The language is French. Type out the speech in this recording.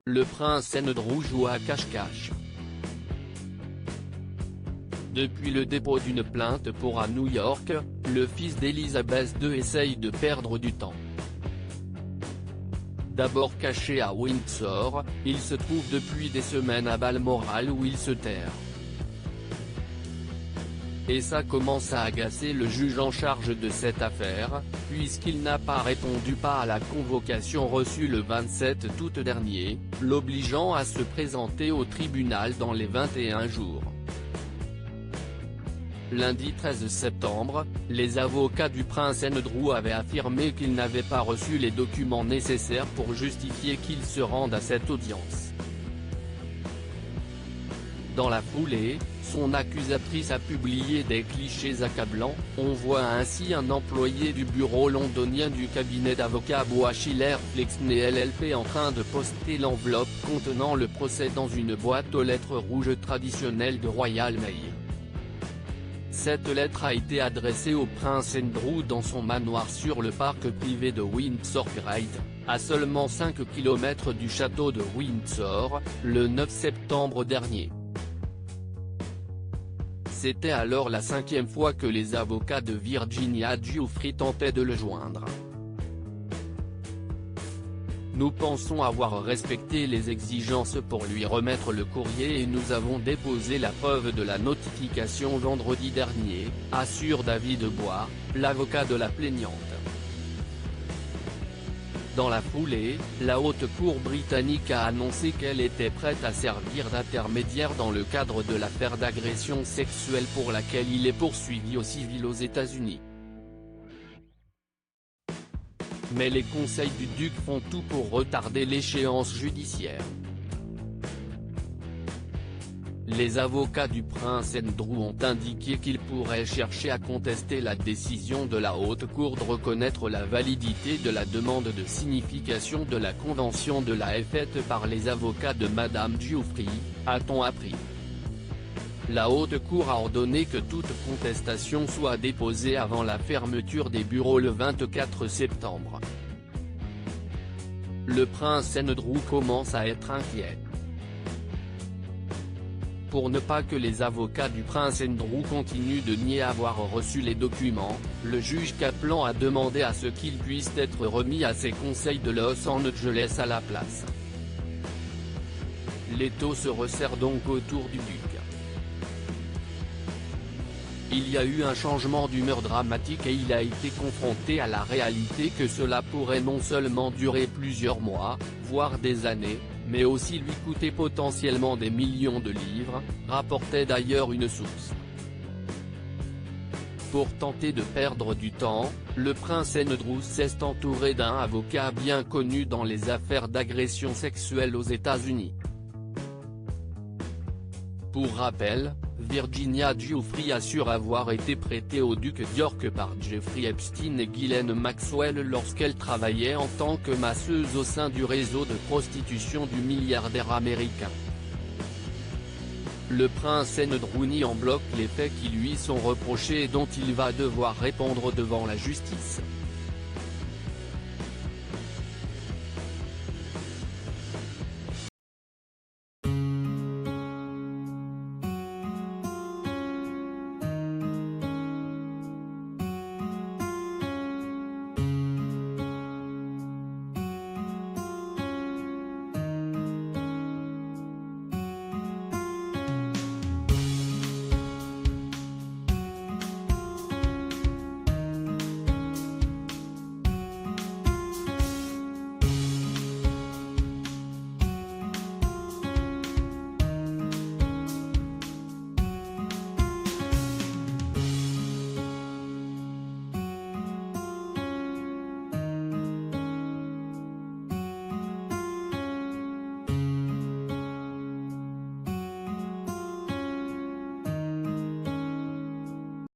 le prince Andrew joue à cache-cache. Depuis le dépôt d'une plainte pour à New York, le fils d'Elizabeth II essaye de perdre du temps. D'abord caché à Windsor, il se trouve depuis des semaines à Balmoral où il se terre. Et ça commence à agacer le juge en charge de cette affaire, puisqu'il n'a pas répondu à la convocation reçue le 27 août dernier, l'obligeant à se présenter au tribunal dans les 21 jours. Lundi 13 septembre, les avocats du prince Andrew avaient affirmé qu'ils n'avaient pas reçu les documents nécessaires pour justifier qu'ils se rendent à cette audience. Dans la foulée, son accusatrice a publié des clichés accablants. On voit ainsi un employé du bureau londonien du cabinet d'avocats Bois-Schiller Flexney LLP en train de poster l'enveloppe contenant le procès dans une boîte aux lettres rouges traditionnelle de Royal Mail. Cette lettre a été adressée au prince Andrew dans son manoir sur le parc privé de Windsor Great, à seulement 5 km du château de Windsor, le 9 septembre dernier. C'était alors la 5e fois que les avocats de Virginia Giuffre tentaient de le joindre. Nous pensons avoir respecté les exigences pour lui remettre le courrier et nous avons déposé la preuve de la notification vendredi dernier, assure David Bois, l'avocat de la plaignante. Dans la foulée, la haute cour britannique a annoncé qu'elle était prête à servir d'intermédiaire dans le cadre de l'affaire d'agression sexuelle pour laquelle il est poursuivi au civil aux États-Unis. Mais les conseils du duc font tout pour retarder l'échéance judiciaire. Les avocats du prince Andrew ont indiqué qu'ils pourraient chercher à contester la décision de la haute cour de reconnaître la validité de la demande de signification de la convention de la faite par les avocats de Madame Giuffre, a-t-on appris. La haute cour a ordonné que toute contestation soit déposée avant la fermeture des bureaux le 24 septembre. Le prince Andrew commence à être inquiet. Pour ne pas que les avocats du prince Andrew continuent de nier avoir reçu les documents, le juge Kaplan a demandé à ce qu'ils puissent être remis à ses conseils de Los Angeles à la place. L'étau se resserre donc autour du duc. Il y a eu un changement d'humeur dramatique et il a été confronté à la réalité que cela pourrait non seulement durer plusieurs mois, voire des années, mais aussi lui coûter potentiellement des millions de livres, rapportait d'ailleurs une source. Pour tenter de perdre du temps, le prince Andrew s'est entouré d'un avocat bien connu dans les affaires d'agression sexuelle aux États-Unis. Pour rappel, Virginia Giuffre assure avoir été prêtée au duc d'York par Jeffrey Epstein et Ghislaine Maxwell lorsqu'elle travaillait en tant que masseuse au sein du réseau de prostitution du milliardaire américain. Le prince Andrew nie en bloc les faits qui lui sont reprochés et dont il va devoir répondre devant la justice.